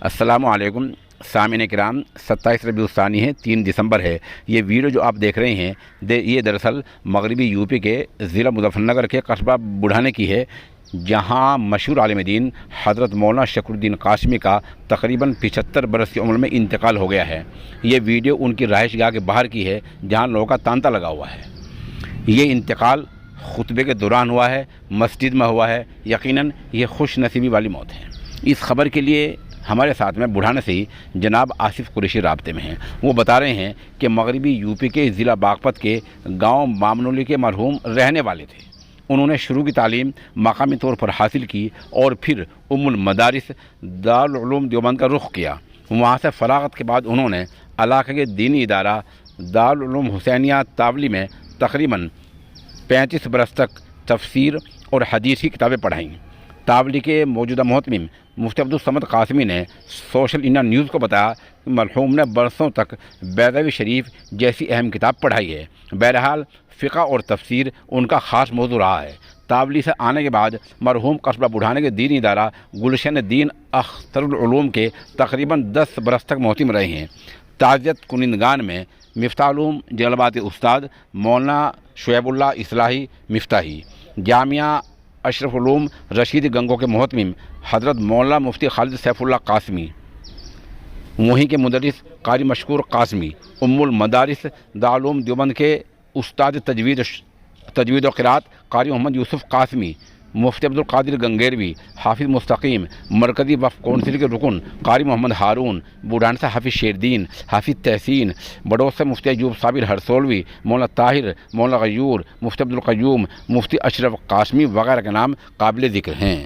السلام علیکم سامعین کرام، 27 ربیع الثانی ہے، 3 دسمبر ہے۔ یہ ویڈیو جو آپ دیکھ رہے ہیں یہ دراصل مغربی یو پی کے ضلع مظفر نگر کے قصبہ بڑھانے کی ہے، جہاں مشہور عالم دین حضرت مولانا شکر الدین قاسمی کا تقریباً 75 برس کی عمر میں انتقال ہو گیا ہے۔ یہ ویڈیو ان کی رہائش گاہ کے باہر کی ہے، جہاں لوگوں کا تانتا لگا ہوا ہے۔ یہ انتقال خطبے کے دوران ہوا ہے، مسجد میں ہوا ہے۔ یقیناً یہ خوش نصیبی والی موت ہے۔ اس خبر کے لیے ہمارے ساتھ میں بڑھانے سے ہی جناب آصف قریشی رابطے میں ہیں۔ وہ بتا رہے ہیں کہ مغربی یو پی کے ضلع باغپت کے گاؤں مامنولی کے مرحوم رہنے والے تھے۔ انہوں نے شروع کی تعلیم مقامی طور پر حاصل کی اور پھر المدارس دارالعلوم دیوبند کا رخ کیا۔ وہاں سے فراغت کے بعد انہوں نے علاقے کے دینی ادارہ دارالعلوم حسینیہ تاولی میں تقریباً 35 برس تک تفسیر اور حدیث کی کتابیں پڑھائیں۔ تاولی کے موجودہ محتمم مفتی عبدالصمد قاسمی نے سوشل انڈیا نیوز کو بتایا کہ مرحوم نے برسوں تک بیضاوی شریف جیسی اہم کتاب پڑھائی ہے۔ بہرحال فقہ اور تفسیر ان کا خاص موضوع رہا ہے۔ تاولی سے آنے کے بعد مرحوم قصبہ بڑھانے کے دینی ادارہ گلشن دین اختر العلوم کے تقریباً 10 برس تک محتم رہے ہیں۔ تعزیت کنندگان میں مفتاح علوم جلبات استاد مولانا شعیب اللہ اصلاحی مفتاحی، جامعہ اشرف علوم رشید گنگو کے محتمم حضرت مولانا مفتی خالد سیف اللہ قاسمی، وہیں کے مدرس قاری مشکور قاسمی، المدارس دارالعلوم دیوبند کے استاد تجوید و قرات قاری محمد یوسف قاسمی، مفتی عبدالقادر گنگیروی، حافظ مستقیم، مرکزی وقف کونسل کے رکن قاری محمد ہارون، بوڈھان سے حافظ شیردین، حافظ تحسین، بڑوس سے مفتی ایوب صابر ہرسولوی، مولانا طاہر، مولانا غیور، مفتی عبدالقیوم، مفتی اشرف قاسمی وغیرہ کے نام قابل ذکر ہیں۔